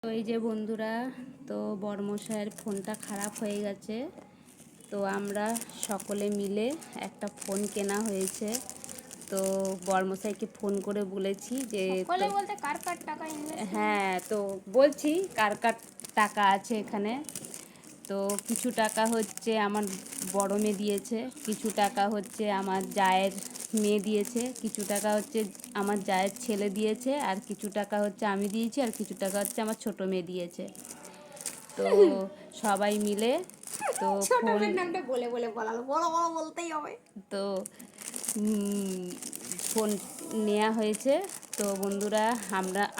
তো এই যে বন্ধুরা, তো বড়মশাইয়ের ফোনটা খারাপ হয়ে গেছে। তো আমরা সকলে মিলে একটা ফোন কেনা হয়েছে। তো বড়মশাইকে ফোন করে বলেছি যে সকলে বলতে কার কার টাকা ইনভেস্ট। হ্যাঁ, তো বলছি কার কার টাকা আছে এখানে। তো কিছু টাকা হচ্ছে আমার বড় মেয়ে দিয়েছে, কিছু টাকা হচ্ছে আমার জায়ের মেয়ে দিয়েছে, কিছু টাকা হচ্ছে আমার জায়ের ছেলে দিয়েছে, আর কিছু টাকা হচ্ছে আমি দিয়েছি, আর কিছু টাকা হচ্ছে আমার ছোট মেয়ে দিয়েছে। তো সবাই মিলে তো ছোট ফোন মেয়ের নামটা বলে বলে বলালো, বড় বড় বলতেই হবে। তো ফোন নেওয়া হয়েছে। তো বন্ধুরা,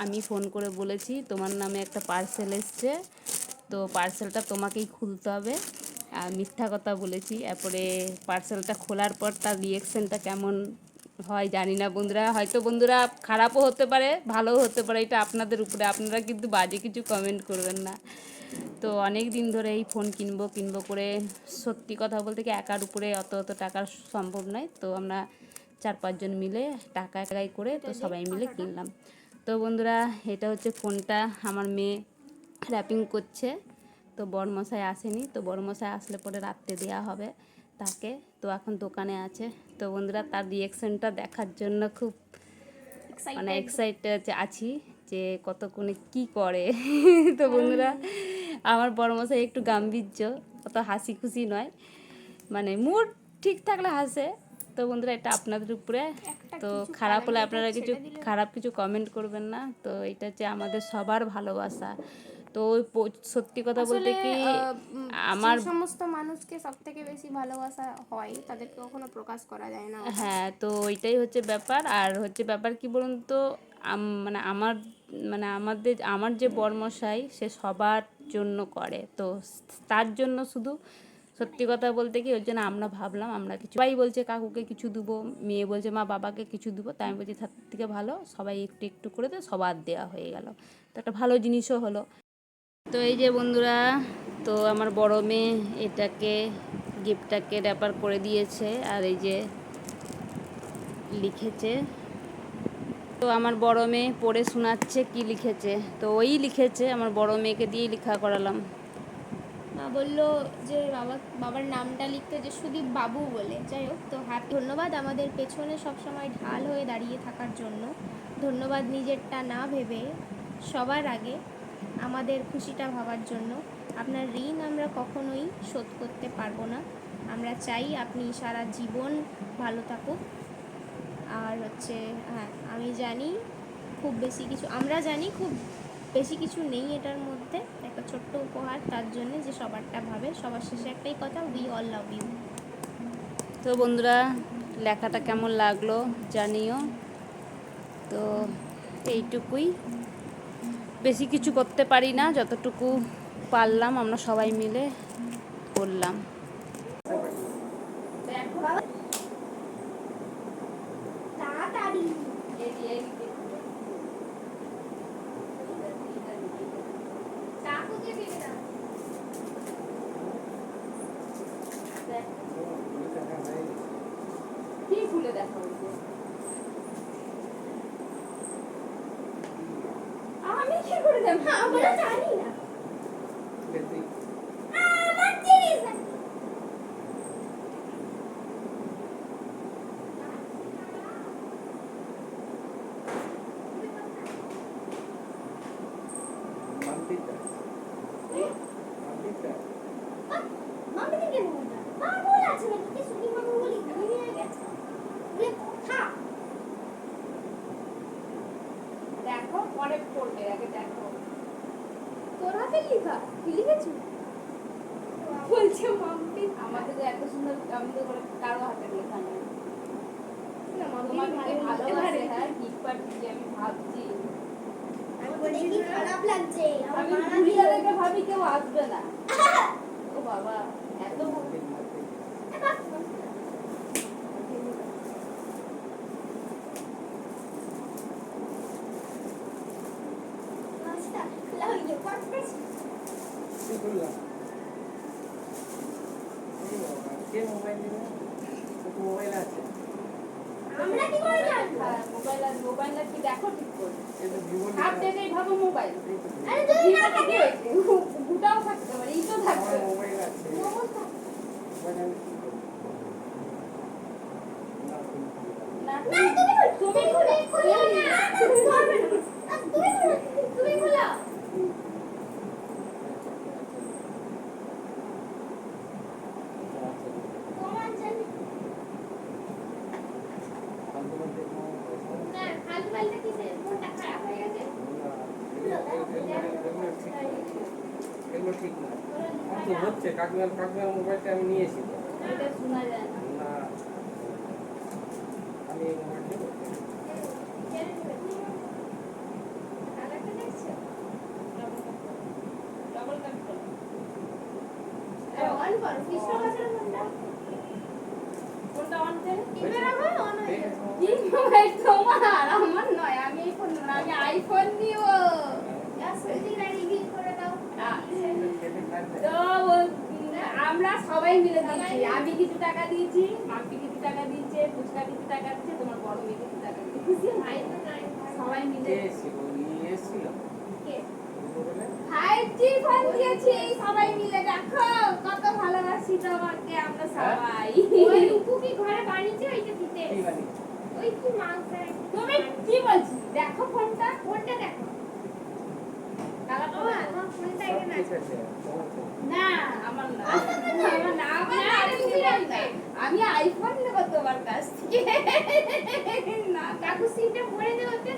আমি ফোন করে বলেছি তোমার নামে একটা পার্সেল এসছে, তো পার্সেলটা তোমাকেই খুলতে হবে। আর মিথ্যা কথা বলেছি। এরপরে পার্সেলটা খোলার পর তার রিয়েকশনটা কেমন হয় জানি না বন্ধুরা, হয়তো বন্ধুরা খারাপও হতে পারে, ভালোও হতে পারে, এটা আপনাদের উপরে। আপনারা কিন্তু বাজে কিছু কমেন্ট করবেন না। তো অনেক দিন ধরে এই ফোন কিনবো করে, সত্যি কথা বলতে কি একার উপরে অত টাকা সম্ভব নয়। তো আমরা 4-5 জন মিলে টাকা একাই করে তো সবাই মিলে কিনলাম। তো বন্ধুরা, এটা হচ্ছে ফোনটা আমার মেয়ে র্যাপিং করছে। তো বড়মশাই আসেনি, তো বড়মশাই আসলে পরে রাত্রে দেওয়া হবে তাকে। তো এখন দোকানে আছে। তো বন্ধুরা, তার রিয়েকশনটা দেখার জন্য খুব মানে এক্সাইটেড আছি যে কতক্ষণে কি করে। তো বন্ধুরা, আমার বড়মশাই একটু গাম্ভীর্য, অত হাসি খুশি নয়, মানে মুড ঠিক থাকলে হাসে। তো বন্ধুরা, এটা আপনাদের উপরে। তো খারাপ হলে আপনারা খারাপ কিছু কমেন্ট করবেন না। তো এটা হচ্ছে আমাদের সবার ভালোবাসা। তো সত্যি কথা বলতে কি আমার সমস্ত মানুষকে সব থেকে বেশি ভালোবাসা হয়, তাদেরকে কখনো প্রকাশ করা যায় না। হ্যাঁ, তো ওইটাই হচ্ছে ব্যাপার। আর হচ্ছে ব্যাপার কি বলুন তো, আমার যে বড়মশাই সে সবার জন্য করে, তো তার জন্য শুধু সত্যি কথা বলতে কি ওর জন্য আমরা ভাবলাম আমরা কিছু, সবাই বলছে কাকুকে কিছু দেবো, মেয়ে বলছে মা বাবাকে কিছু দেবো, তাই আমি বলছি তার থেকে ভালো সবাই একটু একটু করে তো সবার দেওয়া হয়ে গেল, তো একটা ভালো জিনিসও হলো। তো এই যে বন্ধুরা, তো আমার বড় মেয়ে এটাকে গিফটটাকে র্যাপার করে দিয়েছে, আর এই যে লিখেছে। তো আমার বড় মেয়ে পড়ে শোনাচ্ছে কি লিখেছে। তো ওই লিখেছে, আমার বড় মেয়েকে দিয়েই লেখা করালাম। মা বললো যে বাবার নামটা লিখতে, যে সুদীপ বাবু বলে। যাই হোক, তো ধন্যবাদ আমাদের পেছনে সবসময় ঢাল হয়ে দাঁড়িয়ে থাকার জন্য। ধন্যবাদ নিজেরটা না ভেবে সবার আগে আমাদের খুশিটা ভাবার জন্য। আপনার ঋণ আমরা কখনোই শোধ করতে পারবো না। আমরা চাই আপনি সারা জীবন ভালো থাকুক। আর হচ্ছে হ্যাঁ, আমরা জানি খুব বেশি কিছু নেই এটার মধ্যে, একটা ছোট্ট উপহার তার জন্য যে সবারটা ভাবে। সবার শেষে একটাই কথা, উই অল লাভ ইউ। তো বন্ধুরা, লেখাটা কেমন লাগলো জানিও। তো এইটুকুই, বেশি কিছু করতে পারি না, যতটুকু পারলাম আমরা সবাই মিলে করলাম। কি খুলে দেখা হয়েছে? আমি কি করে দেব? আমরা জানি না। আমার জিনিস দেখো পরে পড়বে, আগে দেখো। তোর হাতে লেখা কি লিখেছিস? বলছে মাম্পি। আমাদের তো এত সুন্দর, আমি তো করে কারো হাতে লেখা নেই। না, মাম্পি তোমাকে ভালোবাসে, হ্যাঁ গিফট পাঠিয়েছি আমি ভাবছি। খারাপ লাগছে। আমি ঘুরিয়ে দেখে ভাবি কেউ আসবে না। ও বাবা, এত আমরা কি করে জানবো? মোবাইল কি দেখো ঠিক করে, হাত দেখেই ভাবো মোবাইল। আরে গুটাও থাকতে পারে, ইটো থাকতে আমার মোবাইল আছে মোবাইল আমি কি করব? না, তুমি এগুলো ঠিক না। আমার তো হচ্ছে কাকিমার মোবাইলটা আমি নিয়েছি তো। এটা শোনা যায় না। না, আমি এই মোবাইলটা ডবল কাট করো। কোনটা অন করে? কি মোবাইল তোমার? আমার নয়, আমি এই ফোন না, আমি আইফোন নিব। তো আমরা সবাই মিলে দিচ্ছি, আমি কিছু টাকা দিয়েছি, মাম্পি কিছু টাকা দিয়েছে, ফুচকা কিছু টাকা দিয়েছে, তোমার বড় মেয়ে কিছু টাকা দিয়েছে। খুশি? সবাই মিলে এসেছিল বলে 5G ফোন দিয়েছি, সবাই মিলে দেখো কত ভালোবাসি তোমাকে আমরা সবাই। কি বানিয়েছে? তুমি কি বলছি? দেখো ফোনটা দেখো। কালারটা দেখো। সব ঠিক আছে না, আমার না। আমার না, আমার আইফোন না। আমি আইফোন নেব তোমার কাছ থেকে। না, কাকু সিটটা ভরে দেওয়াতে